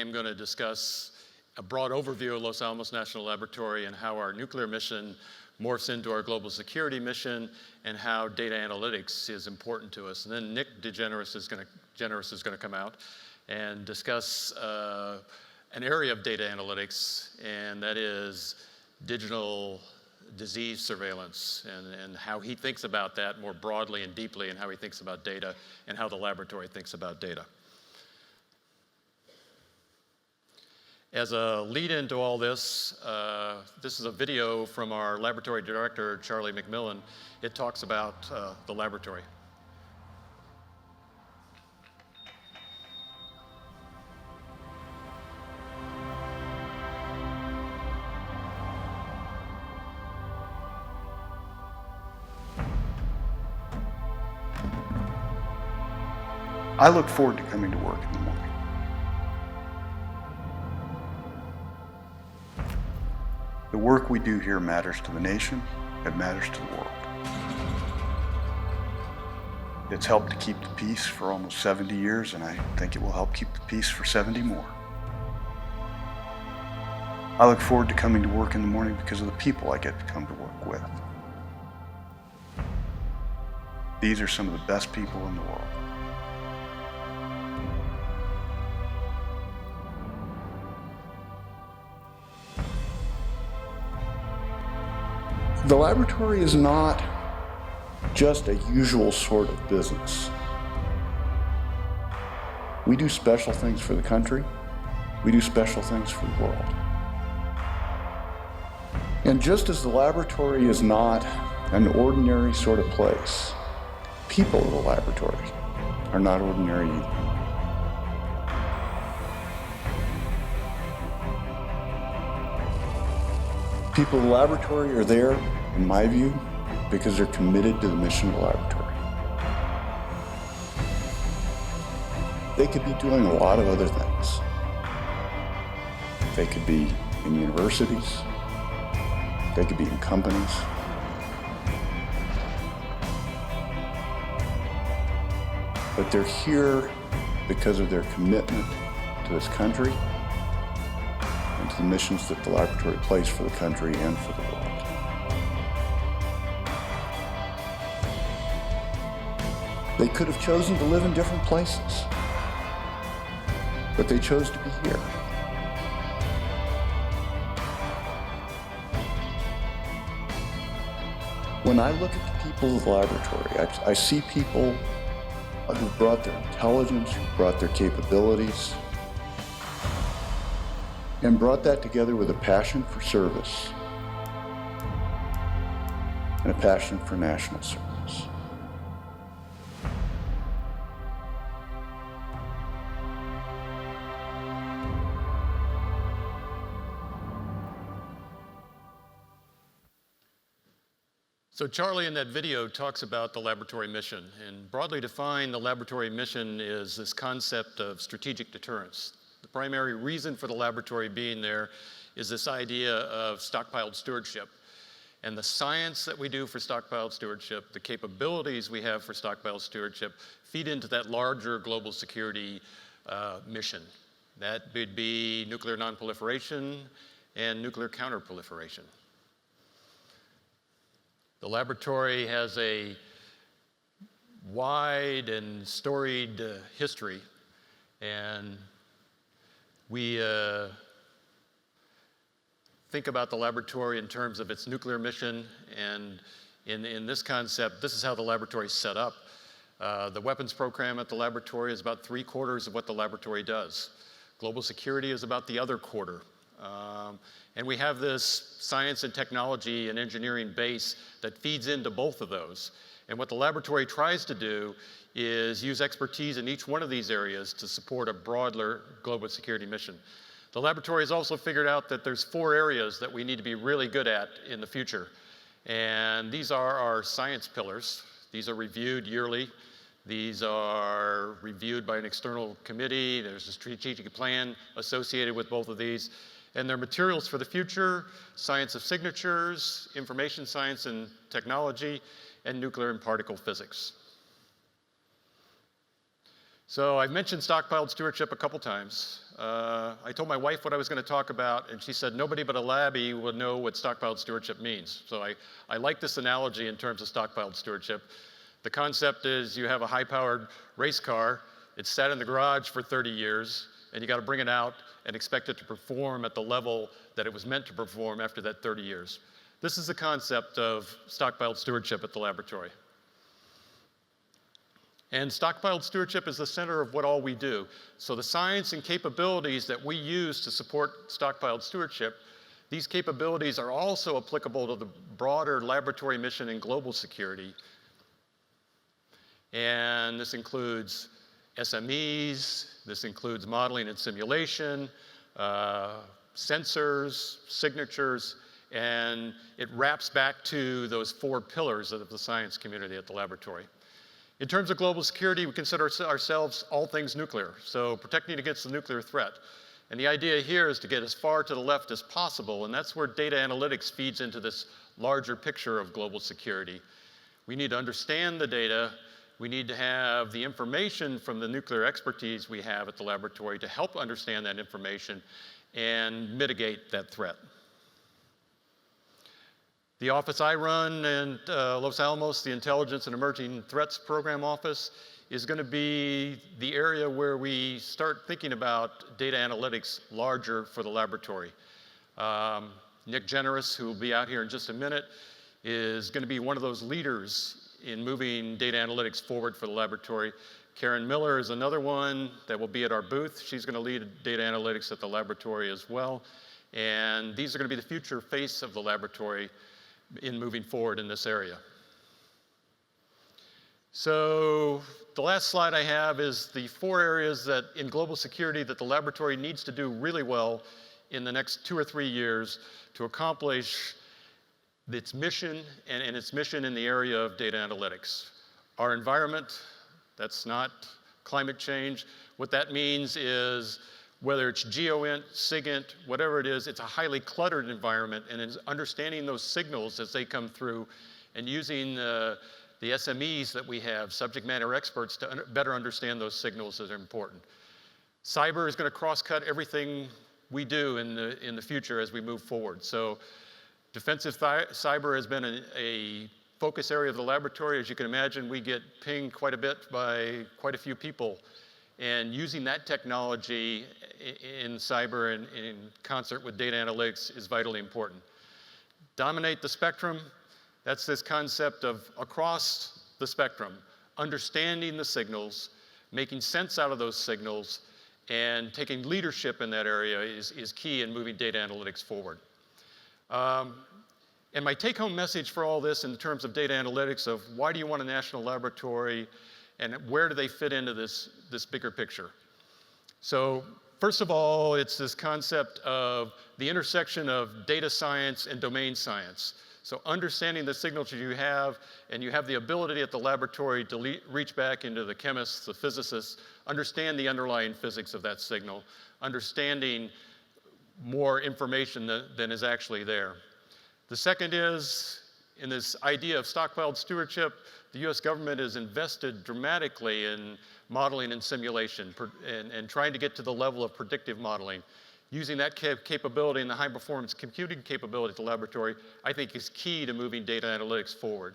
am going to discuss a broad overview of Los Alamos National Laboratory and how our nuclear mission morphs into our global security mission and how data analytics is important to us. And then Nick DeGeneres is going to come out and discuss an area of data analytics, and that is digital disease surveillance, and how he thinks about that more broadly and deeply, and how he thinks about data and how the laboratory thinks about data. As a lead into all this, this is a video from our laboratory director, Charlie McMillan. It talks about the laboratory. I look forward to coming to work in the morning. The work we do here matters to the nation, it matters to the world. It's helped to keep the peace for almost 70 years, and I think it will help keep the peace for 70 more. I look forward to coming to work in the morning because of the people I get to come to work with. These are some of the best people in the world. The laboratory is not just a usual sort of business. We do special things for the country. We do special things for the world. And just as the laboratory is not an ordinary sort of place, people in the laboratory are not ordinary either. People in the laboratory are there, in my view, because they're committed to the mission of the laboratory. They could be doing a lot of other things. They could be in universities. They could be in companies. But they're here because of their commitment to this country and to the missions that the laboratory plays for the country and for the world. They could have chosen to live in different places, but they chose to be here. When I look at the people of the laboratory, I see people who've brought their intelligence, who've brought their capabilities, and brought that together with a passion for service and a passion for national service. So Charlie in that video talks about the laboratory mission, and broadly defined, the laboratory mission is this concept of strategic deterrence. The primary reason for the laboratory being there is this idea of stockpiled stewardship. And the science that we do for stockpiled stewardship, the capabilities we have for stockpiled stewardship, feed into that larger global security mission. That would be nuclear nonproliferation and nuclear counterproliferation. The laboratory has a wide and storied history, and we think about the laboratory in terms of its nuclear mission, and in this concept, this is how the laboratory is set up. The weapons program at the laboratory is about 3/4 of what the laboratory does. Global security is about the other quarter. And we have this science and technology and engineering base that feeds into both of those. And what the laboratory tries to do is use expertise in each one of these areas to support a broader global security mission. The laboratory has also figured out that there's 4 areas that we need to be really good at in the future. And these are our science pillars. These are reviewed yearly. These are reviewed by an external committee. There's a strategic plan associated with both of these. And they're materials for the future, science of signatures, information science and technology, and nuclear and particle physics. So I've mentioned stockpiled stewardship a couple times. I told my wife what I was going to talk about, and she said nobody but a labbie would know what stockpiled stewardship means. So I like this analogy in terms of stockpiled stewardship. The concept is you have a high-powered race car. It's sat in the garage for 30 years, and you got to bring it out and expect it to perform at the level that it was meant to perform after that 30 years. This is the concept of stockpiled stewardship at the laboratory. And stockpiled stewardship is the center of what all we do. So the science and capabilities that we use to support stockpiled stewardship, these capabilities are also applicable to the broader laboratory mission and global security. And this includes SMEs, this includes modeling and simulation, sensors, signatures, and it wraps back to those 4 pillars of the science community at the laboratory. In terms of global security, we consider ourselves all things nuclear, so protecting against the nuclear threat. And the idea here is to get as far to the left as possible, and that's where data analytics feeds into this larger picture of global security. We need to understand the data. We need to have the information from the nuclear expertise we have at the laboratory to help understand that information and mitigate that threat. The office I run in Los Alamos, the Intelligence and Emerging Threats Program Office, is going to be the area where we start thinking about data analytics larger for the laboratory. Nick Generous, who will be out here in just a minute, is going to be one of those leaders in moving data analytics forward for the laboratory. Karen Miller is another one that will be at our booth. She's going to lead data analytics at the laboratory as well. And these are going to be the future face of the laboratory in moving forward in this area. So the last slide I have is the 4 areas that in global security that the laboratory needs to do really well in the next 2 or 3 years to accomplish its mission and its mission in the area of data analytics. Our environment, that's not climate change. What that means is whether it's GEOINT, SIGINT, whatever it is, it's a highly cluttered environment, and it's understanding those signals as they come through and using the SMEs that we have, subject matter experts, to better understand those signals that are important. Cyber is going to cross-cut everything we do in the future as we move forward. So defensive cyber has been a focus area of the laboratory. As you can imagine, we get pinged quite a bit by quite a few people. And using that technology in cyber and in concert with data analytics is vitally important. Dominate the spectrum, that's this concept of across the spectrum, understanding the signals, making sense out of those signals, and taking leadership in that area is key in moving data analytics forward. And my take-home message for all this in terms of data analytics of why do you want a national laboratory and where do they fit into this bigger picture? So first of all, it's this concept of the intersection of data science and domain science. So understanding the signals you have, and you have the ability at the laboratory to reach back into the chemists, the physicists, understand the underlying physics of that signal, understanding more information than is actually there. The second is, in this idea of stockpiled stewardship, the US government has invested dramatically in modeling and simulation and trying to get to the level of predictive modeling. Using that capability and the high performance computing capability at the laboratory, I think is key to moving data analytics forward.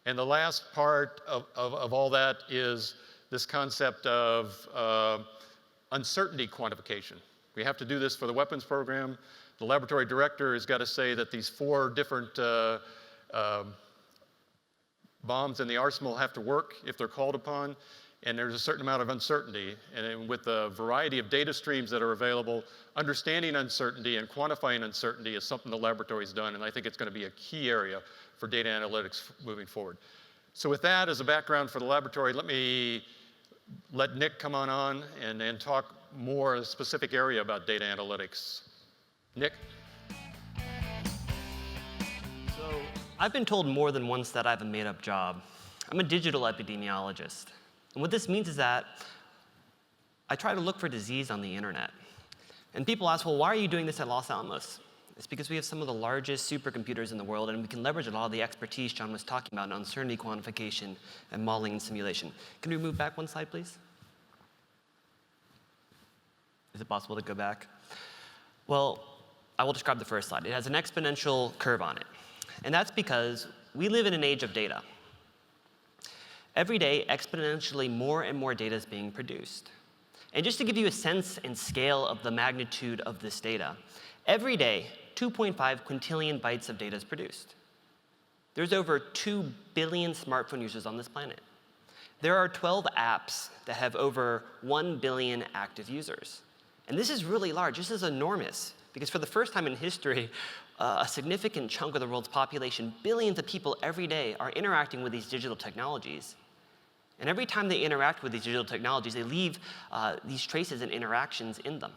And the last part of all that is this concept of uncertainty quantification. We have to do this for the weapons program. The laboratory director has got to say that these 4 different bombs in the arsenal have to work if they're called upon, and there's a certain amount of uncertainty. And with the variety of data streams that are available, understanding uncertainty and quantifying uncertainty is something the laboratory's done, and I think it's going to be a key area for data analytics moving forward. So with that as a background for the laboratory, let Nick come on and talk more a specific area about data analytics. Nick? So I've been told more than once that I have a made-up job. I'm a digital epidemiologist. And what this means is that I try to look for disease on the internet. And people ask, well, why are you doing this at Los Alamos? It's because we have some of the largest supercomputers in the world, and we can leverage a lot of the expertise Jon was talking about in uncertainty quantification and modeling and simulation. Can we move back one slide, please? Is it possible to go back? Well, I will describe the first slide. It has an exponential curve on it. And that's because we live in an age of data. Every day, exponentially more and more data is being produced. And just to give you a sense and scale of the magnitude of this data, every day, 2.5 quintillion bytes of data is produced. There's over 2 billion smartphone users on this planet. There are 12 apps that have over 1 billion active users. And this is really large. This is enormous, because for the first time in history, a significant chunk of the world's population, billions of people every day, are interacting with these digital technologies. And every time they interact with these digital technologies, they leave these traces and interactions in them.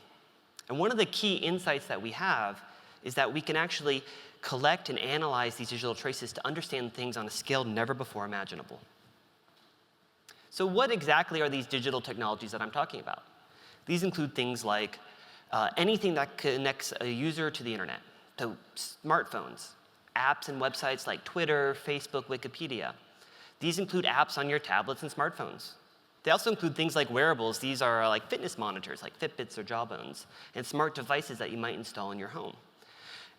And one of the key insights that we have is that we can actually collect and analyze these digital traces to understand things on a scale never before imaginable. So what exactly are these digital technologies that I'm talking about? These include things like anything that connects a user to the internet, to smartphones, apps and websites like Twitter, Facebook, Wikipedia. These include apps on your tablets and smartphones. They also include things like wearables. These are like fitness monitors, like Fitbits or Jawbones, and smart devices that you might install in your home.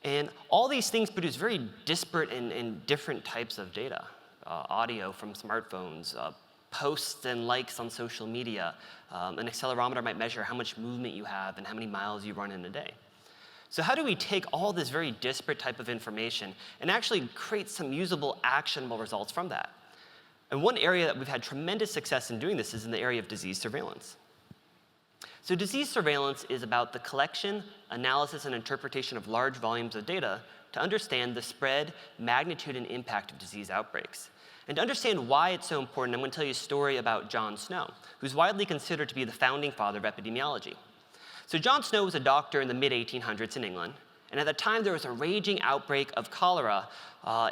And all these things produce very disparate and different types of data. Audio from smartphones, posts and likes on social media. An accelerometer might measure how much movement you have and how many miles you run in a day. So how do we take all this very disparate type of information and actually create some usable, actionable results from that? And one area that we've had tremendous success in doing this is in the area of disease surveillance. So disease surveillance is about the collection, analysis, and interpretation of large volumes of data to understand the spread, magnitude, and impact of disease outbreaks. And to understand why it's so important, I'm going to tell you a story about Jon Schoonover, who's widely considered to be the founding father of epidemiology. So Jon Schoonover was a doctor in the mid-1800s in England, and at the time there was a raging outbreak of cholera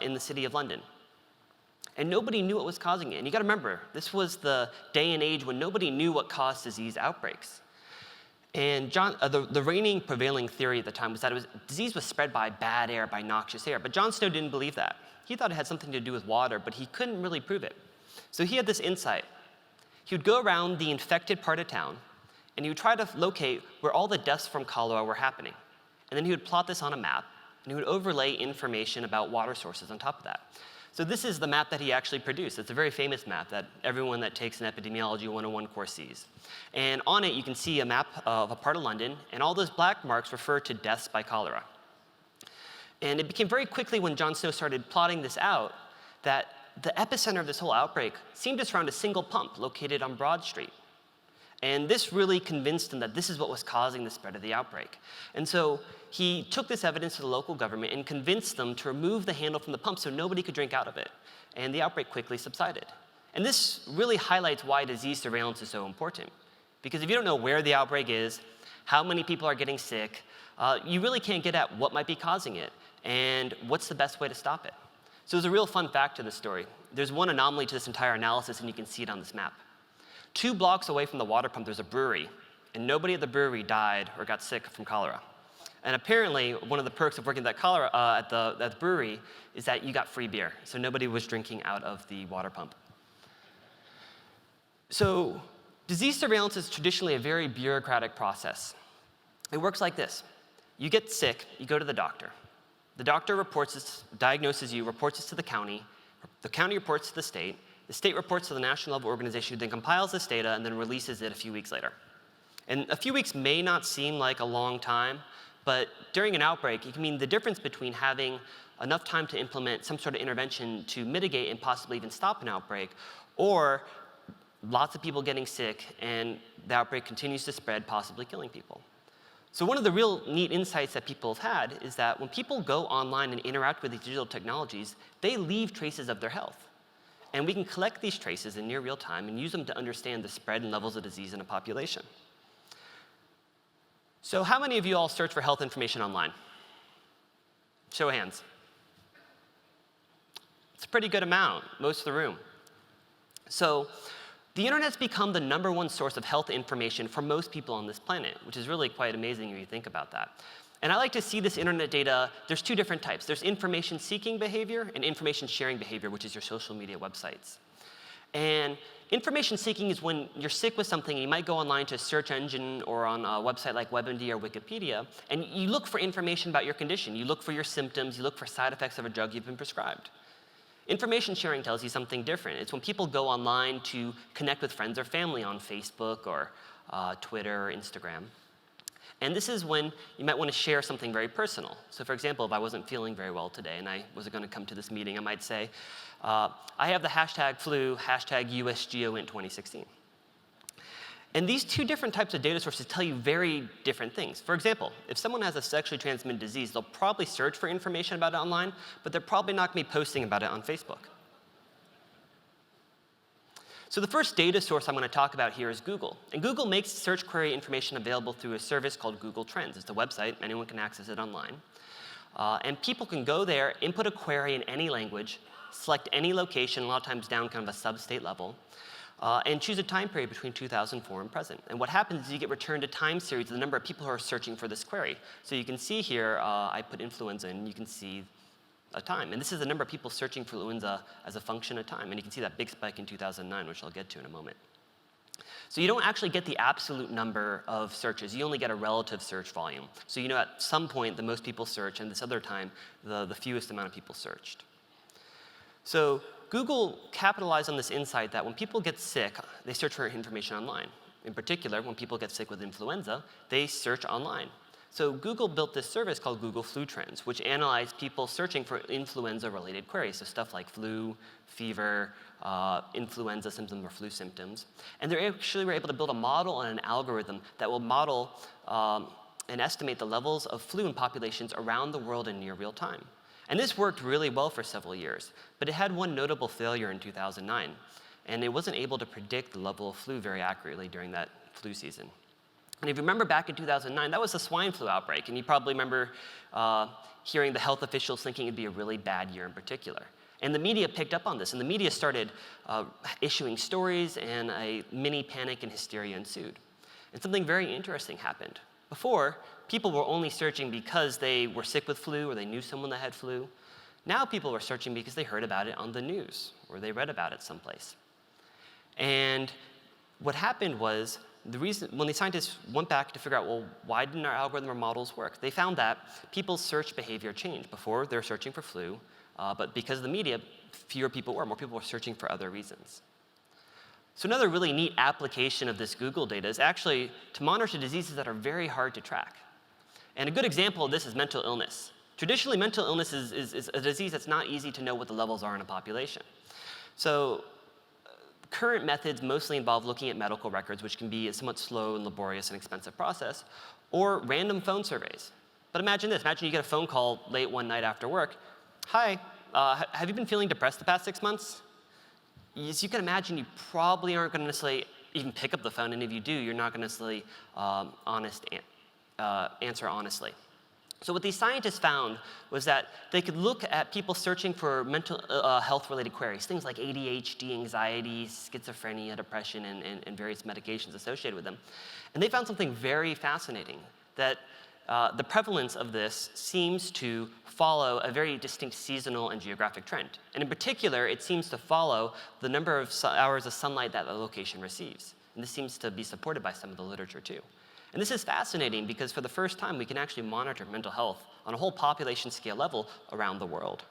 in the city of London. And nobody knew what was causing it. And you got to remember, this was the day and age when nobody knew what caused disease outbreaks. And the reigning prevailing theory at the time was that disease was spread by bad air, by noxious air. But Jon Schoonover didn't believe that. He thought it had something to do with water, but he couldn't really prove it. So he had this insight. He would go around the infected part of town, and he would try to locate where all the deaths from cholera were happening. And then he would plot this on a map, and he would overlay information about water sources on top of that. So this is the map that he actually produced. It's a very famous map that everyone that takes an Epidemiology 101 course sees. And on it, you can see a map of a part of London, and all those black marks refer to deaths by cholera. And it became very quickly, when Jon Schoonover started plotting this out, that the epicenter of this whole outbreak seemed to surround a single pump located on Broad Street. And this really convinced him that this is what was causing the spread of the outbreak. And so he took this evidence to the local government and convinced them to remove the handle from the pump so nobody could drink out of it. And the outbreak quickly subsided. And this really highlights why disease surveillance is so important. Because if you don't know where the outbreak is, how many people are getting sick, you really can't get at what might be causing it and what's the best way to stop it. So there's a real fun fact to this story. There's one anomaly to this entire analysis, and you can see it on this map. 2 blocks away from the water pump, there's a brewery, and nobody at the brewery died or got sick from cholera. And apparently, one of the perks of working at the brewery is that you got free beer, so nobody was drinking out of the water pump. So disease surveillance is traditionally a very bureaucratic process. It works like this. You get sick, you go to the doctor. The doctor diagnoses you, reports this to the county reports to the state reports to the national level organization, who then compiles this data and then releases it a few weeks later. And a few weeks may not seem like a long time, but during an outbreak, it can mean the difference between having enough time to implement some sort of intervention to mitigate and possibly even stop an outbreak, or lots of people getting sick and the outbreak continues to spread, possibly killing people. So one of the real neat insights that people have had is that when people go online and interact with these digital technologies, they leave traces of their health. And we can collect these traces in near real time and use them to understand the spread and levels of disease in a population. So how many of you all search for health information online? Show of hands. It's a pretty good amount, most of the room. So the internet's become the #1 source of health information for most people on this planet, which is really quite amazing if you think about that. And I like to see this internet data, there's 2 different types. There's information-seeking behavior and information-sharing behavior, which is your social media websites. And information seeking is when you're sick with something, and you might go online to a search engine or on a website like WebMD or Wikipedia, and you look for information about your condition. You look for your symptoms, you look for side effects of a drug you've been prescribed. Information sharing tells you something different. It's when people go online to connect with friends or family on Facebook or Twitter or Instagram. And this is when you might want to share something very personal. So for example, if I wasn't feeling very well today and I wasn't going to come to this meeting, I might say, I have the hashtag flu, hashtag US GEOINT 2016. And these two different types of data sources tell you very different things. For example, if someone has a sexually transmitted disease, they'll probably search for information about it online, but they're probably not going to be posting about it on Facebook. So the first data source I'm going to talk about here is Google. And Google makes search query information available through a service called Google Trends. It's a website. Anyone can access it online. And people can go there, input a query in any language, select any location, a lot of times down kind of a sub-state level, and choose a time period between 2004 and present. And what happens is you get returned a time series of the number of people who are searching for this query. So you can see here, I put influenza in, you can see a time. And this is the number of people searching for influenza as a function of time. And you can see that big spike in 2009, which I'll get to in a moment. So you don't actually get the absolute number of searches. You only get a relative search volume. So you know at some point the most people search, and this other time the fewest amount of people searched. So Google capitalized on this insight that when people get sick, they search for information online. In particular, when people get sick with influenza, they search online. So Google built this service called Google Flu Trends, which analyzed people searching for influenza-related queries, so stuff like flu, fever, influenza symptoms or flu symptoms. And they actually were able to build a model and an algorithm that will model and estimate the levels of flu in populations around the world in near real time. And this worked really well for several years, but it had one notable failure in 2009, and it wasn't able to predict the level of flu very accurately during that flu season. And if you remember back in 2009, that was the swine flu outbreak, and you probably remember hearing the health officials thinking it'd be a really bad year in particular. And the media picked up on this, and the media started issuing stories, and a mini panic and hysteria ensued. And something very interesting happened. Before, people were only searching because they were sick with flu or they knew someone that had flu. Now people were searching because they heard about it on the news or they read about it someplace. And what happened was, when the scientists went back to figure out, well, why didn't our algorithm or models work? They found that people's search behavior changed. Before, they were searching for flu, but because of the media, fewer people were. More people were searching for other reasons. So another really neat application of this Google data is actually to monitor diseases that are very hard to track. And a good example of this is mental illness. Traditionally, mental illness is a disease that's not easy to know what the levels are in a population. So current methods mostly involve looking at medical records, which can be a somewhat slow and laborious and expensive process, or random phone surveys. But imagine this. Imagine you get a phone call late one night after work. Hi, have you been feeling depressed the past 6 months? As you can imagine, you probably aren't going to necessarily even pick up the phone, and if you do, you're not going to necessarily answer honestly. So what these scientists found was that they could look at people searching for mental health-related queries, things like ADHD, anxiety, schizophrenia, depression, and various medications associated with them. And they found something very fascinating, that the prevalence of this seems to follow a very distinct seasonal and geographic trend. And in particular, it seems to follow the number of hours of sunlight that the location receives. And this seems to be supported by some of the literature too. And this is fascinating because for the first time, we can actually monitor mental health on a whole population scale level around the world.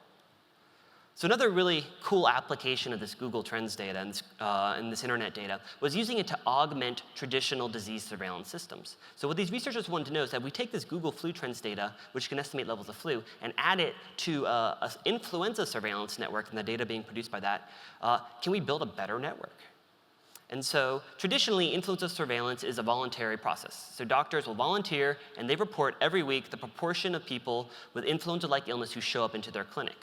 So another really cool application of this Google Trends data and this internet data was using it to augment traditional disease surveillance systems. So what these researchers wanted to know is that we take this Google Flu Trends data, which can estimate levels of flu, and add it to an influenza surveillance network and the data being produced by that, can we build a better network? And so traditionally, influenza surveillance is a voluntary process. So doctors will volunteer, and they report every week the proportion of people with influenza-like illness who show up into their clinic.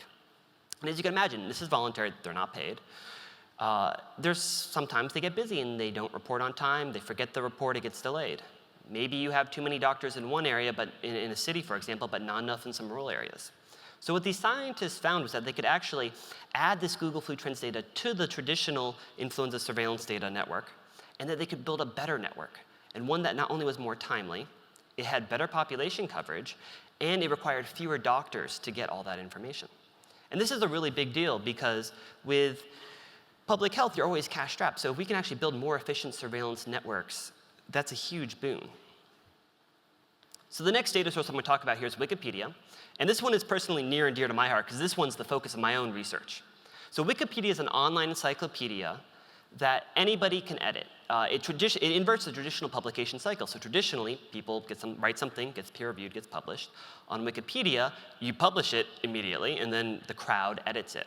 And as you can imagine, this is voluntary, they're not paid. Sometimes they get busy and they don't report on time, they forget the report, it gets delayed. Maybe you have too many doctors in one area, but in a city, for example, but not enough in some rural areas. So what these scientists found was that they could actually add this Google Flu Trends data to the traditional influenza surveillance data network, and that they could build a better network, and one that not only was more timely, it had better population coverage, and it required fewer doctors to get all that information. And this is a really big deal because with public health, you're always cash strapped. So if we can actually build more efficient surveillance networks, that's a huge boon. So the next data source I'm going to talk about here is Wikipedia. And this one is personally near and dear to my heart, because this one's the focus of my own research. So Wikipedia is an online encyclopedia that anybody can edit. It inverts the traditional publication cycle. So traditionally, people write something, gets peer-reviewed, gets published. On Wikipedia, you publish it immediately, and then the crowd edits it.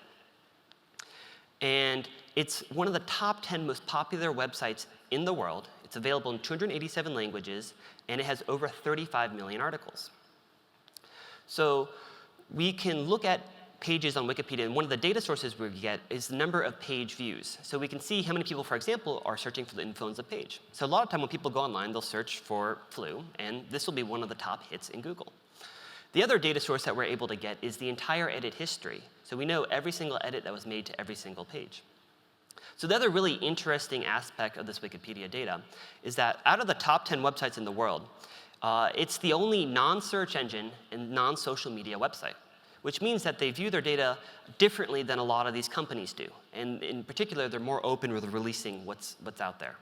And it's one of the top 10 most popular websites in the world. It's available in 287 languages, and it has over 35 million articles. So we can look at pages on Wikipedia, and one of the data sources we get is the number of page views. So we can see how many people, for example, are searching for the influenza page. So a lot of time when people go online, they'll search for flu, and this will be one of the top hits in Google. The other data source that we're able to get is the entire edit history. So we know every single edit that was made to every single page. So the other really interesting aspect of this Wikipedia data is that out of the top 10 websites in the world, it's the only non-search engine and non-social media website, which means that they view their data differently than a lot of these companies do. And in particular, they're more open with releasing what's out there.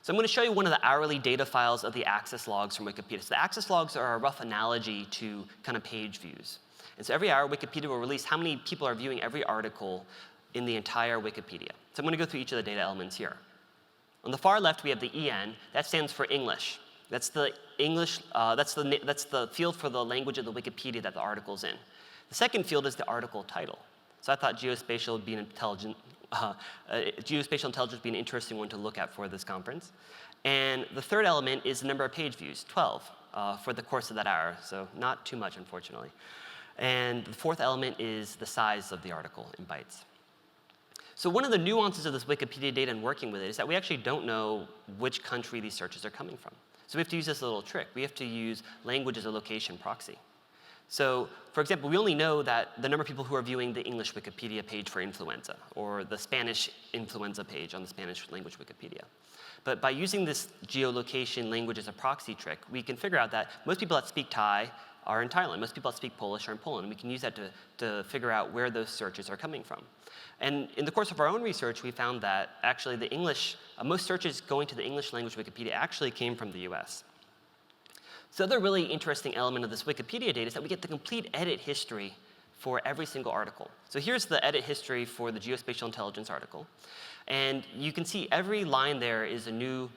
So I'm going to show you one of the hourly data files of the access logs from Wikipedia. So the access logs are a rough analogy to kind of page views. And so every hour, Wikipedia will release how many people are viewing every article in the entire Wikipedia. So I'm going to go through each of the data elements here. On the far left, we have the EN. That stands for English. That's the English. That's the field for the language of the Wikipedia that the article's in. The second field is the article title. So I thought geospatial would be geospatial intelligence would be an interesting one to look at for this conference. And the third element is the number of page views, 12, for the course of that hour. So not too much, unfortunately. And the fourth element is the size of the article in bytes. So one of the nuances of this Wikipedia data and working with it is that we actually don't know which country these searches are coming from. So we have to use this little trick. We have to use language as a location proxy. So for example, we only know that the number of people who are viewing the English Wikipedia page for influenza, or the Spanish influenza page on the Spanish language Wikipedia. But by using this geolocation language as a proxy trick, we can figure out that most people that speak Thai are in Thailand. Most people that speak Polish are in Poland. We can use that to figure out where those searches are coming from. And in the course of our own research, we found that actually the English, most searches going to the English language Wikipedia actually came from the US. So the other really interesting element of this Wikipedia data is that we get the complete edit history for every single article. So here's the edit history for the geospatial intelligence article. And you can see every line there is a new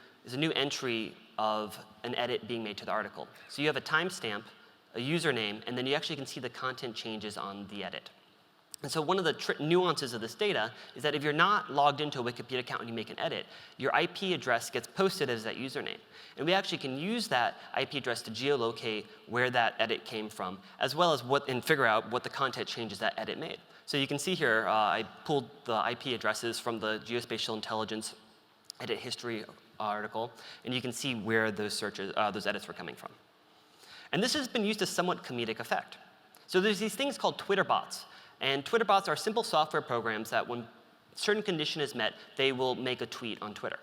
entry of an edit being made to the article. So you have a timestamp, a username, and then you actually can see the content changes on the edit. And so one of the nuances of this data is that if you're not logged into a Wikipedia account when you make an edit, your IP address gets posted as that username. And we actually can use that IP address to geolocate where that edit came from, as well as figure out what the content changes that edit made. So you can see here, I pulled the IP addresses from the Geospatial Intelligence Edit History article, and you can see where those edits were coming from. And this has been used to somewhat comedic effect. So there's these things called Twitter bots. And Twitter bots are simple software programs that when a certain condition is met, they will make a tweet on Twitter.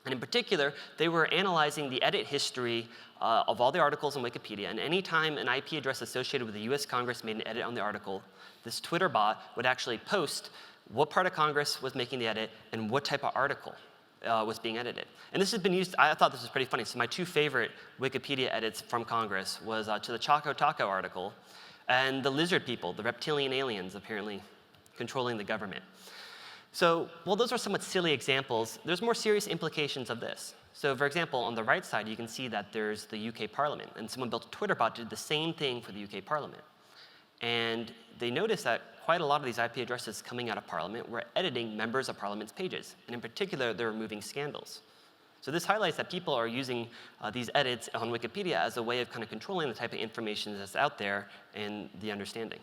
And in particular, they were analyzing the edit history of all the articles on Wikipedia. And anytime an IP address associated with the US Congress made an edit on the article, this Twitter bot would actually post what part of Congress was making the edit and what type of article was being edited. And this has been used, I thought this was pretty funny. So my two favorite Wikipedia edits from Congress was to the Choco Taco article and the lizard people, the reptilian aliens apparently controlling the government. So while those are somewhat silly examples, there's more serious implications of this. So for example, on the right side, you can see that there's the UK Parliament, and someone built a Twitter bot did the same thing for the UK Parliament. And they noticed that quite a lot of these IP addresses coming out of Parliament were editing members of Parliament's pages, and in particular, they're removing scandals. So this highlights that people are using these edits on Wikipedia as a way of kind of controlling the type of information that's out there and the understanding.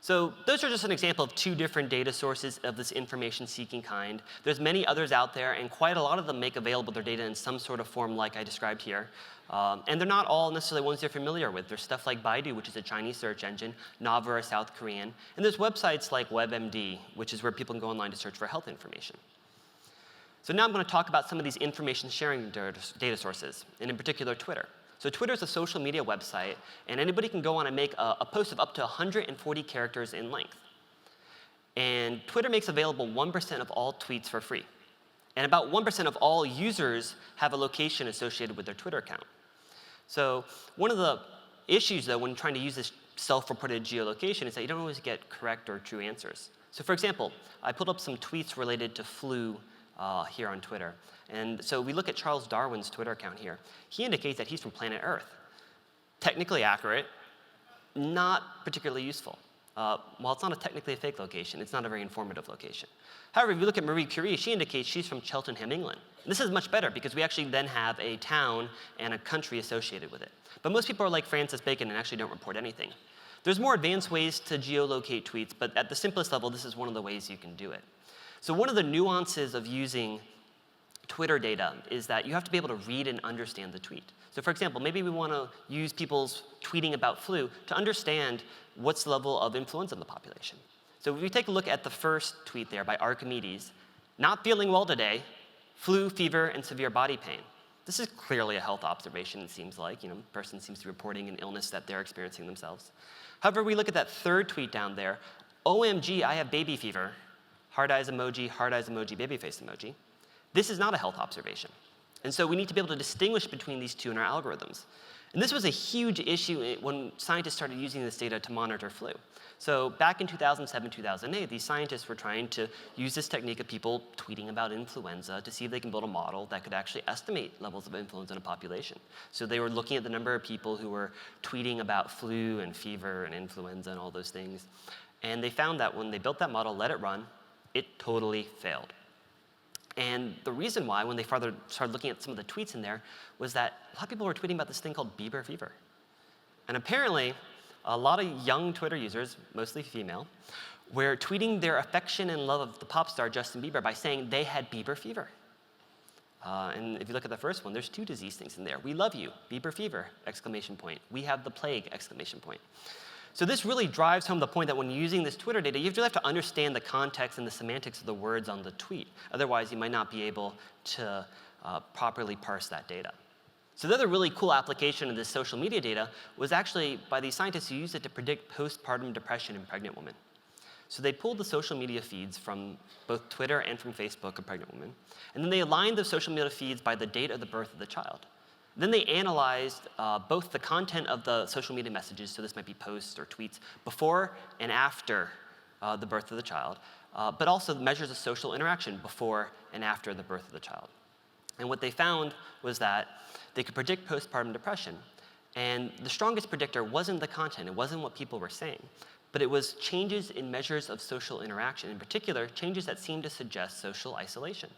So those are just an example of two different data sources of this information-seeking kind. There's many others out there, and quite a lot of them make available their data in some sort of form like I described here. And they're not all necessarily ones you're familiar with. There's stuff like Baidu, which is a Chinese search engine, Naver, a South Korean, and there's websites like WebMD, which is where people can go online to search for health information. So now I'm going to talk about some of these information sharing data sources, and in particular Twitter. So Twitter is a social media website, and anybody can go on and make a post of up to 140 characters in length. And Twitter makes available 1% of all tweets for free. And about 1% of all users have a location associated with their Twitter account. So one of the issues, though, when trying to use this self-reported geolocation is that you don't always get correct or true answers. So for example, I pulled up some tweets related to flu here on Twitter. And so we look at Charles Darwin's Twitter account here. He indicates that he's from planet Earth. Technically accurate, not particularly useful. While it's not technically a fake location, it's not a very informative location. However, if you look at Marie Curie, she indicates she's from Cheltenham, England. And this is much better because we actually then have a town and a country associated with it. But most people are like Francis Bacon and actually don't report anything. There's more advanced ways to geolocate tweets, but at the simplest level, this is one of the ways you can do it. So one of the nuances of using Twitter data is that you have to be able to read and understand the tweet. So for example, maybe we want to use people's tweeting about flu to understand what's the level of influenza in the population. So if we take a look at the first tweet there by Archimedes, not feeling well today, flu, fever, and severe body pain. This is clearly a health observation, it seems like. The person seems to be reporting an illness that they're experiencing themselves. However, we look at that third tweet down there, OMG, I have baby fever, heart eyes emoji, baby face emoji. This is not a health observation. And so we need to be able to distinguish between these two in our algorithms. And this was a huge issue when scientists started using this data to monitor flu. So back in 2007, 2008, these scientists were trying to use this technique of people tweeting about influenza to see if they can build a model that could actually estimate levels of influenza in a population. So they were looking at the number of people who were tweeting about flu and fever and influenza and all those things. And they found that when they built that model, let it run, it totally failed. And the reason why, when they started looking at some of the tweets in there, was that a lot of people were tweeting about this thing called Bieber fever. And apparently, a lot of young Twitter users, mostly female, were tweeting their affection and love of the pop star Justin Bieber by saying they had Bieber fever. And if you look at the first one, there's two disease things in there. We love you, Bieber fever, exclamation point. We have the plague, exclamation point. So this really drives home the point that when using this Twitter data, you really have to understand the context and the semantics of the words on the tweet. Otherwise, you might not be able to properly parse that data. So the other really cool application of this social media data was actually by these scientists who used it to predict postpartum depression in pregnant women. So they pulled the social media feeds from both Twitter and from Facebook of pregnant women, and then they aligned those social media feeds by the date of the birth of the child. Then they analyzed both the content of the social media messages, so this might be posts or tweets, before and after the birth of the child, but also the measures of social interaction before and after the birth of the child. And what they found was that they could predict postpartum depression. And the strongest predictor wasn't the content, it wasn't what people were saying, but it was changes in measures of social interaction, in particular, changes that seemed to suggest social isolation.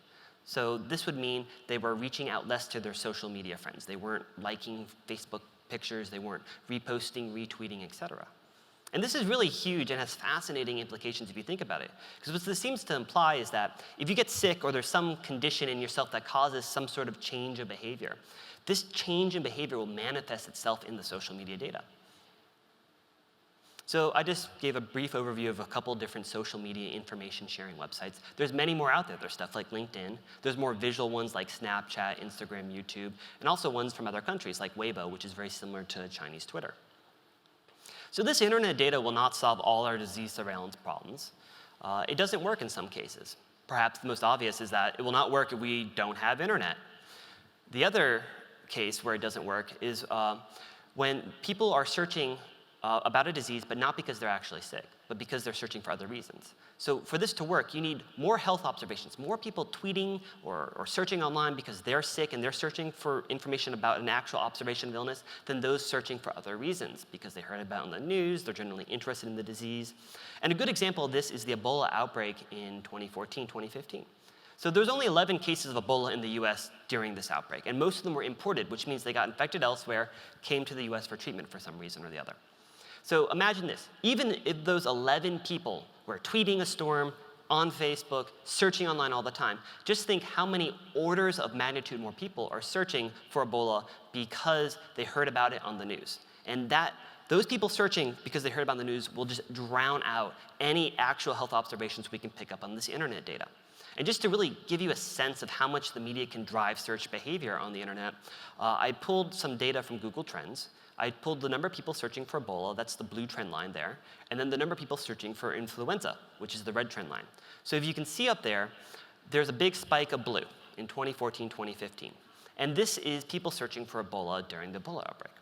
So this would mean they were reaching out less to their social media friends. They weren't liking Facebook pictures, they weren't reposting, retweeting, etc. And this is really huge and has fascinating implications if you think about it. Because what this seems to imply is that if you get sick or there's some condition in yourself that causes some sort of change of behavior, this change in behavior will manifest itself in the social media data. So I just gave a brief overview of a couple different social media information sharing websites. There's many more out there. There's stuff like LinkedIn. There's more visual ones like Snapchat, Instagram, YouTube, and also ones from other countries like Weibo, which is very similar to Chinese Twitter. So this internet data will not solve all our disease surveillance problems. It doesn't work in some cases. Perhaps the most obvious is that it will not work if we don't have internet. The other case where it doesn't work is when people are searching about a disease, but not because they're actually sick, but because they're searching for other reasons. So for this to work, you need more health observations, more people tweeting or searching online because they're sick and they're searching for information about an actual observation of illness than those searching for other reasons because they heard about it in the news, they're generally interested in the disease. And a good example of this is the Ebola outbreak in 2014, 2015. So there's only 11 cases of Ebola in the US during this outbreak, and most of them were imported, which means they got infected elsewhere, came to the US for treatment for some reason or the other. So imagine this, even if those 11 people were tweeting a storm on Facebook, searching online all the time, just think how many orders of magnitude more people are searching for Ebola because they heard about it on the news. And that those people searching because they heard about the news will just drown out any actual health observations we can pick up on this internet data. And just to really give you a sense of how much the media can drive search behavior on the internet, I pulled some data from Google Trends. I pulled the number of people searching for Ebola, that's the blue trend line there, and then the number of people searching for influenza, which is the red trend line. So if you can see up there, there's a big spike of blue in 2014, 2015. And this is people searching for Ebola during the Ebola outbreak.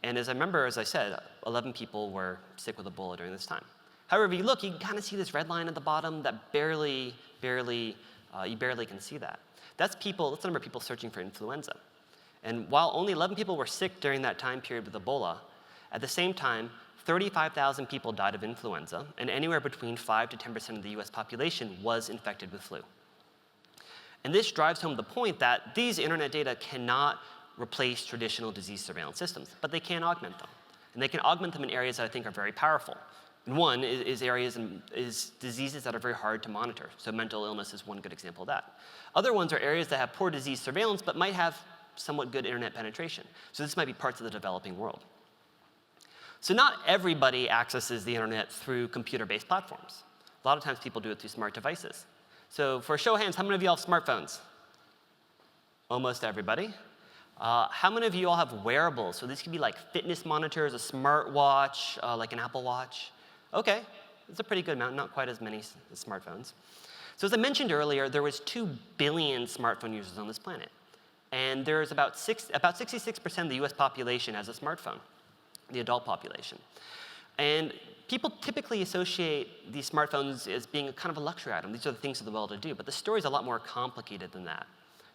And as I said, 11 people were sick with Ebola during this time. However, if you look, you can kind of see this red line at the bottom that you barely can see that. That's the number of people searching for influenza. And while only 11 people were sick during that time period with Ebola, at the same time, 35,000 people died of influenza, and anywhere between 5 to 10% of the US population was infected with flu. And this drives home the point that these internet data cannot replace traditional disease surveillance systems, but they can augment them. And they can augment them in areas that I think are very powerful. And one is diseases that are very hard to monitor. So mental illness is one good example of that. Other ones are areas that have poor disease surveillance, but might have somewhat good internet penetration. So this might be parts of the developing world. So not everybody accesses the internet through computer-based platforms. A lot of times people do it through smart devices. So for a show of hands, how many of you all have smartphones? Almost everybody. How many of you all have wearables? So these could be like fitness monitors, a smartwatch, like an Apple Watch. Okay, it's a pretty good amount, not quite as many as smartphones. So as I mentioned earlier, there was 2 billion smartphone users on this planet. And there's about 66% of the US population has a smartphone, the adult population. And people typically associate these smartphones as being a kind of a luxury item. These are the things of the well to do, but the story's a lot more complicated than that.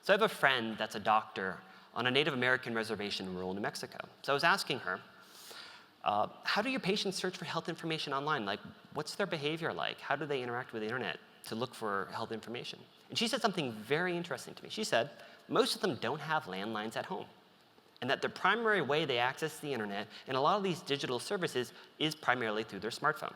So I have a friend that's a doctor on a Native American reservation in rural New Mexico. So I was asking her, how do your patients search for health information online? Like, what's their behavior like? How do they interact with the internet to look for health information? And she said something very interesting to me. She said, most of them don't have landlines at home, and that the primary way they access the internet and a lot of these digital services is primarily through their smartphone.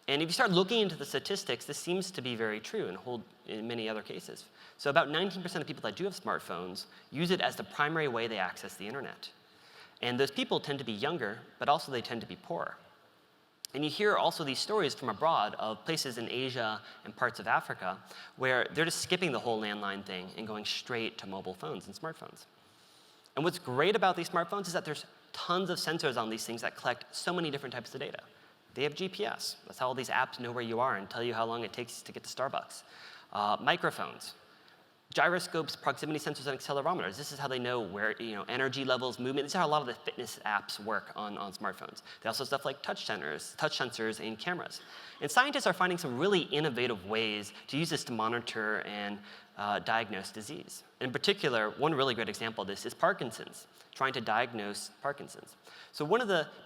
And if you start looking into the statistics, this seems to be very true and hold in many other cases. So about 19% of people that do have smartphones use it as the primary way they access the internet. And those people tend to be younger, but also they tend to be poorer. And you hear also these stories from abroad of places in Asia and parts of Africa where they're just skipping the whole landline thing and going straight to mobile phones and smartphones. And what's great about these smartphones is that there's tons of sensors on these things that collect so many different types of data. They have GPS. That's how all these apps know where you are and tell you how long it takes to get to Starbucks. Microphones, gyroscopes, proximity sensors, and accelerometers. This is how they know where, energy levels, movement. This is how a lot of the fitness apps work on smartphones. They also have stuff like touch sensors, and cameras. And scientists are finding some really innovative ways to use this to monitor and diagnose disease. In particular, one really great example of this is Parkinson's, trying to diagnose Parkinson's. So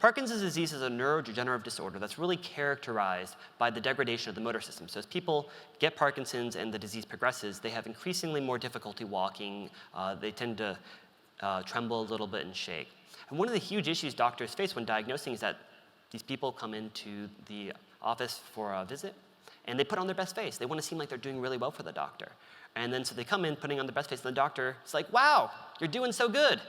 Parkinson's disease is a neurodegenerative disorder that's really characterized by the degradation of the motor system. So as people get Parkinson's and the disease progresses, they have increasingly more difficulty walking. They tend to tremble a little bit and shake. And one of the huge issues doctors face when diagnosing is that these people come into the office for a visit, and they put on their best face. They want to seem like they're doing really well for the doctor. And then so they come in putting on their best face, and the doctor is like, wow, you're doing so good.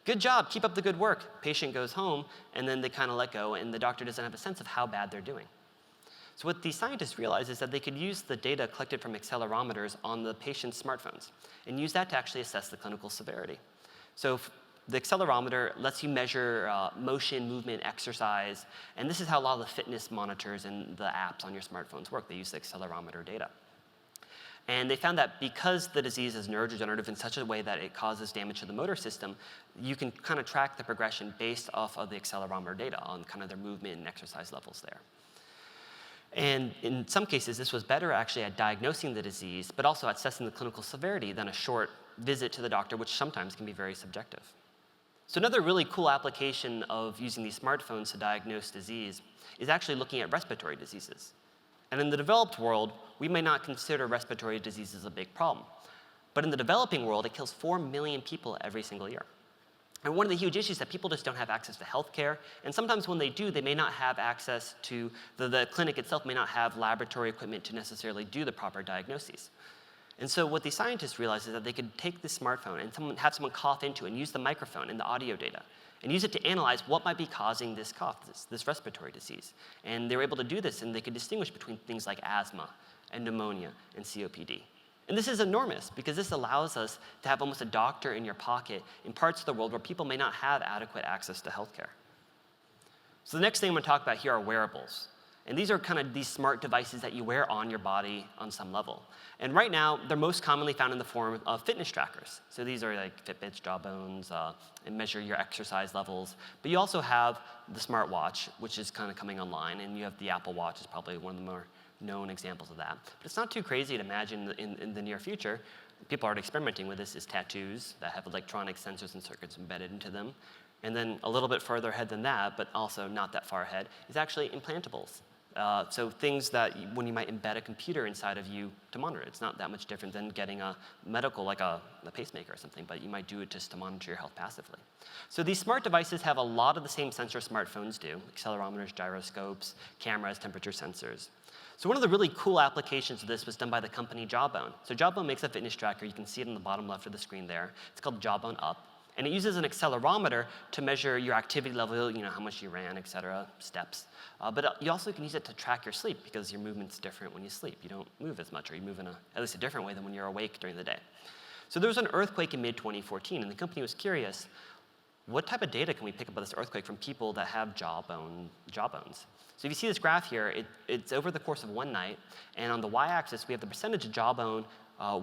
Good job, keep up the good work. Patient goes home, and then they kind of let go, and the doctor doesn't have a sense of how bad they're doing. So what these scientists realized is that they could use the data collected from accelerometers on the patient's smartphones and use that to actually assess the clinical severity. So the accelerometer lets you measure motion, movement, exercise, and this is how a lot of the fitness monitors and the apps on your smartphones work. They use the accelerometer data. And they found that because the disease is neurodegenerative in such a way that it causes damage to the motor system, you can kind of track the progression based off of the accelerometer data on kind of their movement and exercise levels there. And in some cases, this was better actually at diagnosing the disease, but also at assessing the clinical severity than a short visit to the doctor, which sometimes can be very subjective. So another really cool application of using these smartphones to diagnose disease is actually looking at respiratory diseases. And in the developed world, we may not consider respiratory diseases a big problem. But in the developing world, it kills 4 million people every single year. And one of the huge issues is that people just don't have access to healthcare. And sometimes when they do, they may not have access to, the clinic itself may not have laboratory equipment to necessarily do the proper diagnoses. And so what these scientists realized is that they could take this smartphone and have someone cough into it and use the microphone and the audio data and use it to analyze what might be causing this cough, this respiratory disease. And they were able to do this, and they could distinguish between things like asthma and pneumonia and COPD. And this is enormous, because this allows us to have almost a doctor in your pocket in parts of the world where people may not have adequate access to healthcare. So the next thing I'm going to talk about here are wearables. And these are kind of these smart devices that you wear on your body on some level. And right now, they're most commonly found in the form of fitness trackers. So these are like Fitbits, Jawbones, and measure your exercise levels. But you also have the smartwatch, which is kind of coming online, and you have the Apple Watch is probably one of the more known examples of that. But it's not too crazy to imagine in the near future, people are already experimenting with this, is tattoos that have electronic sensors and circuits embedded into them. And then a little bit further ahead than that, but also not that far ahead, is actually implantables. So things that when you might embed a computer inside of you to monitor it. It's not that much different than getting a medical, like a pacemaker or something, but you might do it just to monitor your health passively. So these smart devices have a lot of the same sensors smartphones do: accelerometers, gyroscopes, cameras, temperature sensors. So one of the really cool applications of this was done by the company Jawbone. So Jawbone makes a fitness tracker. You can see it on the bottom left of the screen there. It's called Jawbone Up. And it uses an accelerometer to measure your activity level, how much you ran, et cetera, steps. But you also can use it to track your sleep, because your movement's different when you sleep. You don't move as much, or you move in at least a different way than when you're awake during the day. So there was an earthquake in mid-2014, and the company was curious, what type of data can we pick up about this earthquake from people that have jawbones? So if you see this graph here, it's over the course of one night, and on the y-axis, we have the percentage of jawbone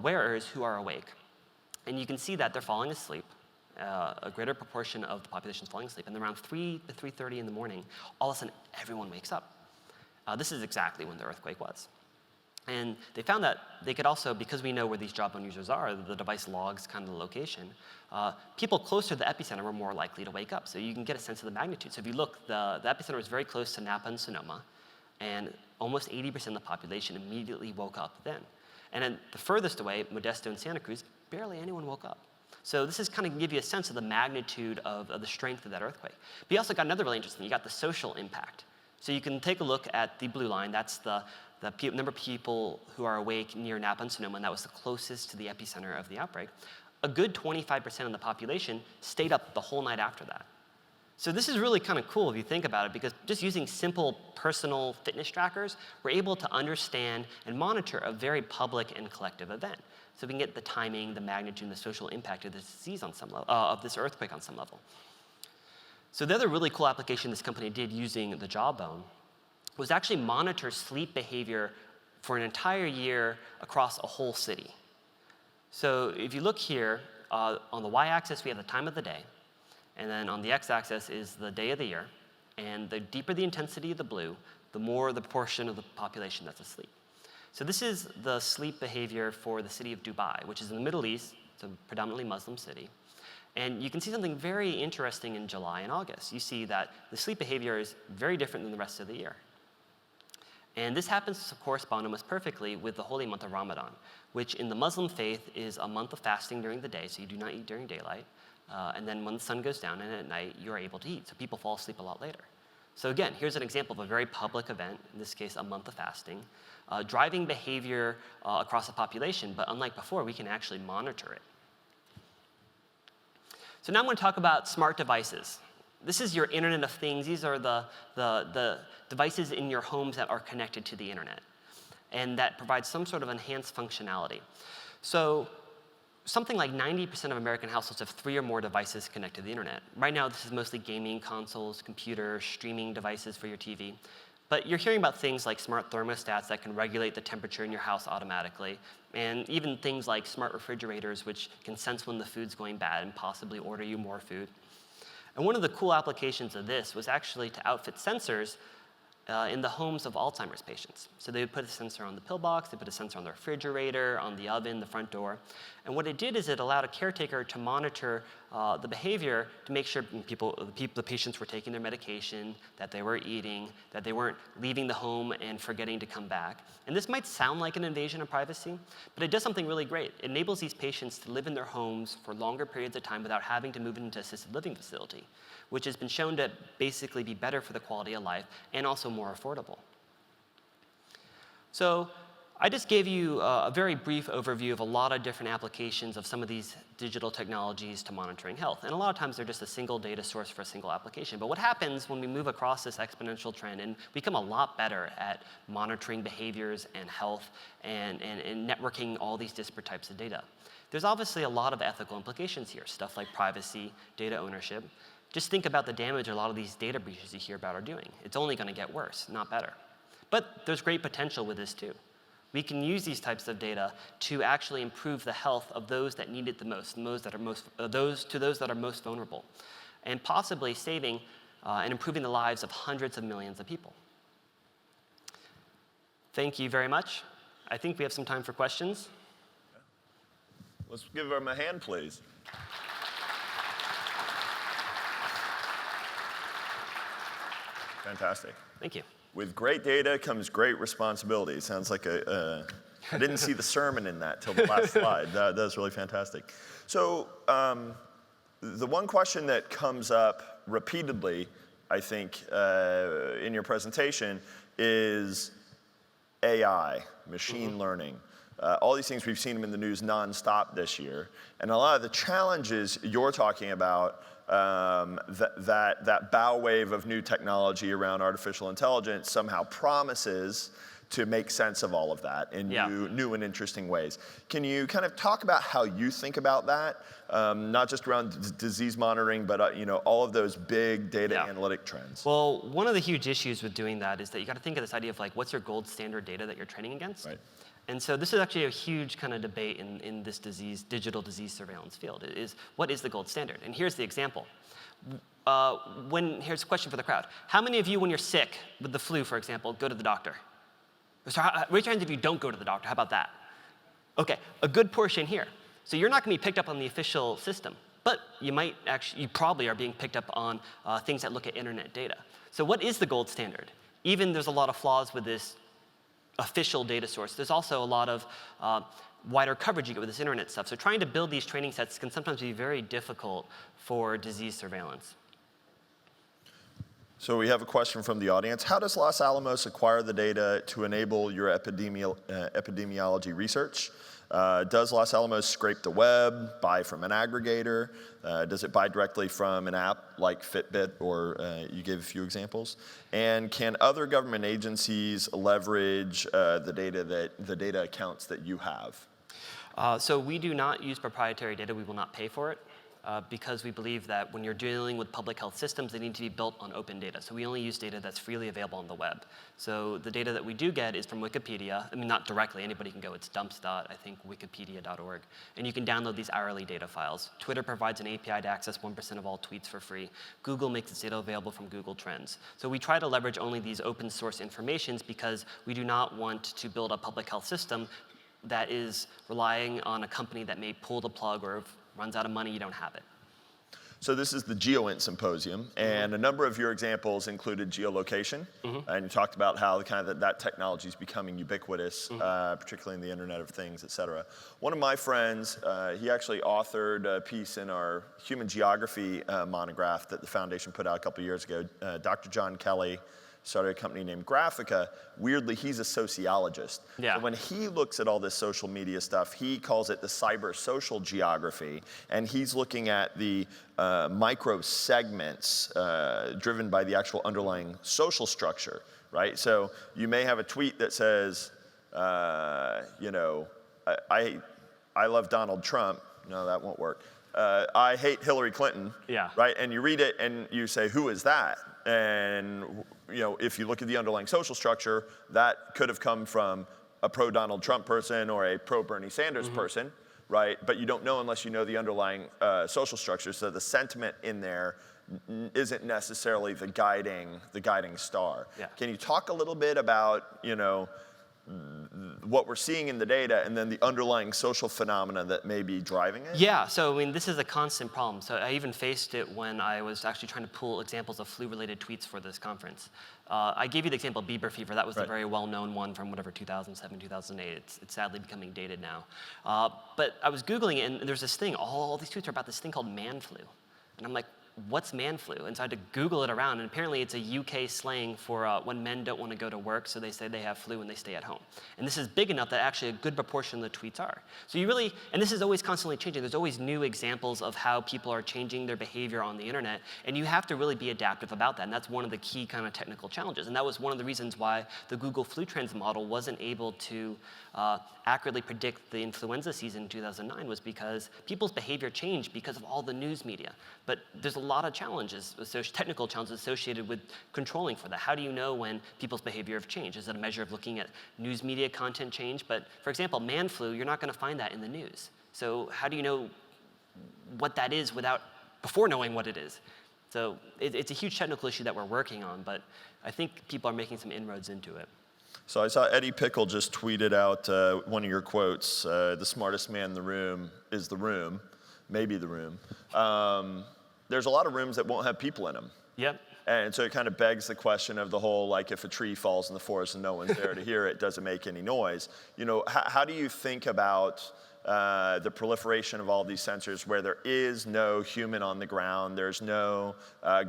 wearers who are awake. And you can see that they're falling asleep. A greater proportion of the population is falling asleep, and around 3 to 3:30 in the morning, all of a sudden, everyone wakes up. This is exactly when the earthquake was. And they found that they could also, because we know where these jawbone users are, the device logs kind of the location, people closer to the epicenter were more likely to wake up. So you can get a sense of the magnitude. So if you look, the epicenter was very close to Napa and Sonoma, and almost 80% of the population immediately woke up then. And then the furthest away, Modesto and Santa Cruz, barely anyone woke up. So this is kind of give you a sense of the magnitude of the strength of that earthquake. But you also got another really interesting, you got the social impact. So you can take a look at the blue line. That's the number of people who are awake near Napa and Sonoma, and that was the closest to the epicenter of the outbreak. A good 25% of the population stayed up the whole night after that. So this is really kind of cool if you think about it, because just using simple personal fitness trackers, we're able to understand and monitor a very public and collective event. So we can get the timing, the magnitude, and the social impact of this disease on some level, of this earthquake on some level. So the other really cool application this company did using the Jawbone was actually monitor sleep behavior for an entire year across a whole city. So if you look here, on the y-axis, we have the time of the day. And then on the x-axis is the day of the year. And the deeper the intensity of the blue, the more the portion of the population that's asleep. So this is the sleep behavior for the city of Dubai, which is in the Middle East. It's a predominantly Muslim city. And you can see something very interesting in July and August. You see that the sleep behavior is very different than the rest of the year. And this happens to correspond almost perfectly with the holy month of Ramadan, which in the Muslim faith is a month of fasting during the day, so you do not eat during daylight. And then when the sun goes down and at night, you're able to eat. So people fall asleep a lot later. So again, here's an example of a very public event, in this case, a month of fasting, driving behavior across the population, but unlike before, we can actually monitor it. So now I'm going to talk about smart devices. This is your Internet of Things. These are the devices in your homes that are connected to the internet and that provide some sort of enhanced functionality. So something like 90% of American households have 3 or more devices connected to the internet. Right now, this is mostly gaming consoles, computers, streaming devices for your TV. But you're hearing about things like smart thermostats that can regulate the temperature in your house automatically, and even things like smart refrigerators, which can sense when the food's going bad and possibly order you more food. And one of the cool applications of this was actually to outfit sensors in the homes of Alzheimer's patients. So they would put a sensor on the pillbox, they put a sensor on the refrigerator, on the oven, the front door. And what it did is it allowed a caretaker to monitor the behavior to make sure the patients were taking their medication, that they were eating, that they weren't leaving the home and forgetting to come back. And this might sound like an invasion of privacy, but it does something really great. It enables these patients to live in their homes for longer periods of time without having to move into an assisted living facility, which has been shown to basically be better for the quality of life and also more affordable. So I just gave you a very brief overview of a lot of different applications of some of these digital technologies to monitoring health. And a lot of times they're just a single data source for a single application. But what happens when we move across this exponential trend and become a lot better at monitoring behaviors and health and networking all these disparate types of data? There's obviously a lot of ethical implications here, stuff like privacy, data ownership. Just think about the damage a lot of these data breaches you hear about are doing. It's only going to get worse, not better. But there's great potential with this too. We can use these types of data to actually improve the health of those that need it the most, and those that are most vulnerable, and possibly saving and improving the lives of hundreds of millions of people. Thank you very much. I think we have some time for questions. Let's give them a hand, please. Fantastic. Thank you. With great data comes great responsibility. Sounds like I didn't see the sermon in that till the last slide. That was really fantastic. So the one question that comes up repeatedly, I think, in your presentation is AI, machine learning. All these things, we've seen them in the news nonstop this year. And a lot of the challenges you're talking about, that bow wave of new technology around artificial intelligence somehow promises to make sense of all of that in new and interesting ways. Can you kind of talk about how you think about that, not just around disease monitoring, but all of those big data analytic trends? Well, one of the huge issues with doing that is that you got to think of this idea of like, what's your gold standard data that you're training against? Right. And so this is actually a huge kind of debate in this digital disease surveillance field, is what is the gold standard? And here's the example. Here's a question for the crowd. How many of you, when you're sick with the flu, for example, go to the doctor? So raise your hands if you don't go to the doctor. How about that? Okay, a good portion here. So you're not going to be picked up on the official system, but you probably are being picked up on things that look at internet data. So what is the gold standard? Even there's a lot of flaws with this official data source. There's also a lot of wider coverage you get with this internet stuff. So trying to build these training sets can sometimes be very difficult for disease surveillance. So we have a question from the audience. How does Los Alamos acquire the data to enable your epidemiology research? Does Los Alamos scrape the web, buy from an aggregator? Does it buy directly from an app like Fitbit, or you gave a few examples? And can other government agencies leverage the data accounts that you have? So we do not use proprietary data. We will not pay for it. Because we believe that when you're dealing with public health systems, they need to be built on open data. So we only use data that's freely available on the web. So the data that we do get is from Wikipedia. I mean, not directly. Anybody can go. It's dumps.wikipedia.org. And you can download these hourly data files. Twitter provides an API to access 1% of all tweets for free. Google makes its data available from Google Trends. So we try to leverage only these open source informations because we do not want to build a public health system that is relying on a company that may pull the plug, or if runs out of money, you don't have it. So this is the GEOINT symposium, and a number of your examples included geolocation, and you talked about how that technology is becoming ubiquitous, particularly in the Internet of Things, et cetera. One of my friends, he actually authored a piece in our human geography monograph that the foundation put out a couple years ago. Dr. John Kelly started a company named Graphica. Weirdly, he's a sociologist. Yeah. So when he looks at all this social media stuff, he calls it the cyber social geography, and he's looking at the micro segments driven by the actual underlying social structure, right? So you may have a tweet that says, I love Donald Trump. No, that won't work. I hate Hillary Clinton, right? And you read it and you say, who is that? And if you look at the underlying social structure, that could have come from a pro-Donald Trump person or a pro-Bernie Sanders person, right? But you don't know unless you know the underlying social structure. So the sentiment in there isn't necessarily the guiding star. Yeah. Can you talk a little bit about what we're seeing in the data and then the underlying social phenomena that may be driving it? Yeah, so I mean, this is a constant problem. So I even faced it when I was actually trying to pull examples of flu-related tweets for this conference. I gave you the example of Bieber fever. That was the very well-known one from 2007, 2008. It's sadly becoming dated now. But I was Googling it, and there's this thing, all these tweets are about this thing called man flu. And I'm like, what's man flu? And so I had to Google it around, and apparently it's a UK slang for when men don't want to go to work, so they say they have flu and they stay at home. And this is big enough that actually a good proportion of the tweets are. So you really, and this is always constantly changing. There's always new examples of how people are changing their behavior on the internet, and you have to really be adaptive about that. And that's one of the key kind of technical challenges. And that was one of the reasons why the Google flu trends model wasn't able to accurately predict the influenza season in 2009, was because people's behavior changed because of all the news media. But there's a lot of challenges, technical challenges associated with controlling for that. How do you know when people's behavior have changed? Is it a measure of looking at news media content change? But for example, man flu, you're not going to find that in the news. So how do you know what that is before knowing what it is? So it's a huge technical issue that we're working on, but I think people are making some inroads into it. So I saw Eddie Pickle just tweeted out one of your quotes, the smartest man in the room is the room, maybe the room. There's a lot of rooms that won't have people in them. Yep. And so it kind of begs the question of the whole, like, if a tree falls in the forest and no one's there to hear it, does it make any noise? You know, how do you think about the proliferation of all these sensors where there is no human on the ground, there's no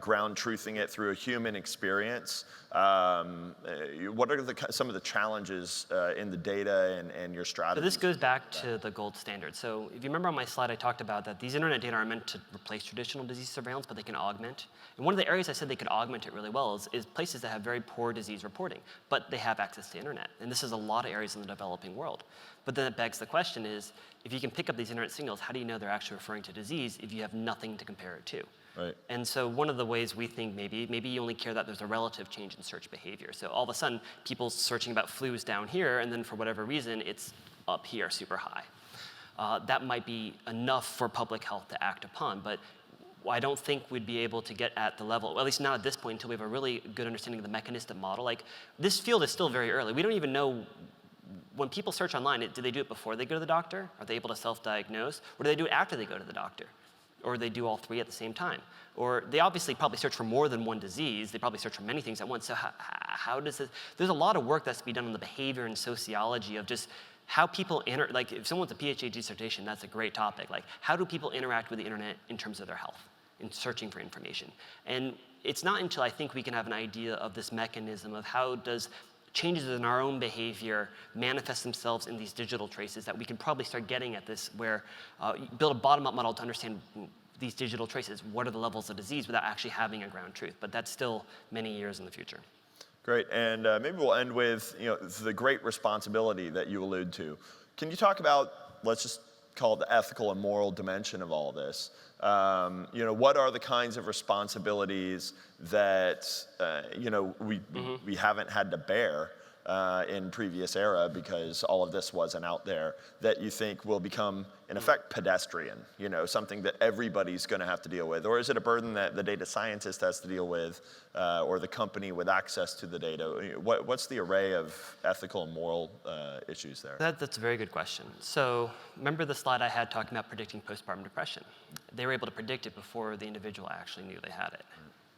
ground truthing it through a human experience? What are some of the challenges in the data and your strategy? So this goes back to the gold standard. So if you remember on my slide, I talked about that these internet data are meant to replace traditional disease surveillance, but they can augment. And one of the areas I said they could augment it really well is places that have very poor disease reporting, but they have access to internet. And this is a lot of areas in the developing world. But then it begs the question is, if you can pick up these internet signals, how do you know they're actually referring to disease if you have nothing to compare it to? Right. And so one of the ways we think maybe you only care that there's a relative change in search behavior. So all of a sudden, people searching about flu is down here, and then for whatever reason, it's up here, super high. That might be enough for public health to act upon, but I don't think we'd be able to get at the level, well, at least not at this point, until we have a really good understanding of the mechanistic model. Like, this field is still very early. We don't even know, when people search online, do they do it before they go to the doctor? Are they able to self-diagnose? Or do they do it after they go to the doctor? Or they do all three at the same time? Or they obviously probably search for more than one disease. They probably search for many things at once. So how does this, there's a lot of work that's to be done on the behavior and sociology of just how people like if someone's a PhD dissertation, that's a great topic. Like, how do people interact with the internet in terms of their health, in searching for information? And it's not until I think we can have an idea of this mechanism of how does changes in our own behavior manifest themselves in these digital traces that we can probably start getting at this, where build a bottom-up model to understand these digital traces. What are the levels of disease without actually having a ground truth? But that's still many years in the future. Great, and maybe we'll end with the great responsibility that you allude to. Can you talk about, let's just call it the ethical and moral dimension of all this? What are the kinds of responsibilities that we haven't had to bear in previous era because all of this wasn't out there, that you think will become, in effect, pedestrian, something that everybody's going to have to deal with? Or is it a burden that the data scientist has to deal with, or the company with access to the data? What's the array of ethical and moral issues there? That's a very good question. So remember the slide I had talking about predicting postpartum depression? They were able to predict it before the individual actually knew they had it.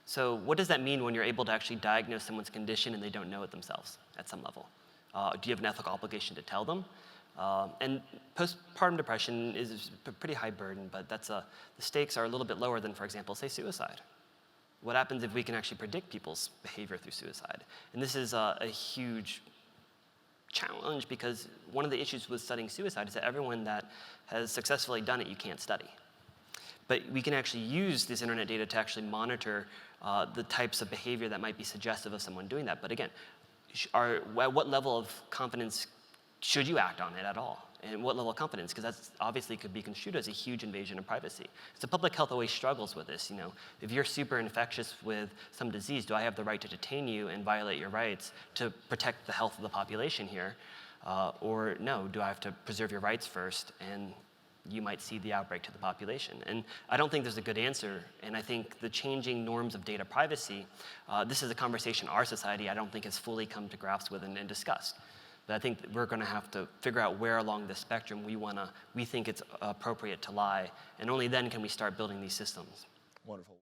So what does that mean when you're able to actually diagnose someone's condition and they don't know it themselves at some level? Do you have an ethical obligation to tell them? And postpartum depression is a pretty high burden, but the stakes are a little bit lower than, for example, say suicide. What happens if we can actually predict people's behavior through suicide? And this is a huge challenge, because one of the issues with studying suicide is that everyone that has successfully done it, you can't study. But we can actually use this internet data to actually monitor the types of behavior that might be suggestive of someone doing that. But again, at what level of confidence should you act on it at all? And what level of confidence? Because that obviously could be construed as a huge invasion of privacy. So public health always struggles with this. If you're super infectious with some disease, do I have the right to detain you and violate your rights to protect the health of the population here? Or no, do I have to preserve your rights first, and you might see the outbreak to the population? And I don't think there's a good answer. And I think the changing norms of data privacy, this is a conversation our society, I don't think, has fully come to grasp with and discussed. But I think that we're going to have to figure out where along the spectrum we think it's appropriate to lie, and only then can we start building these systems. Wonderful.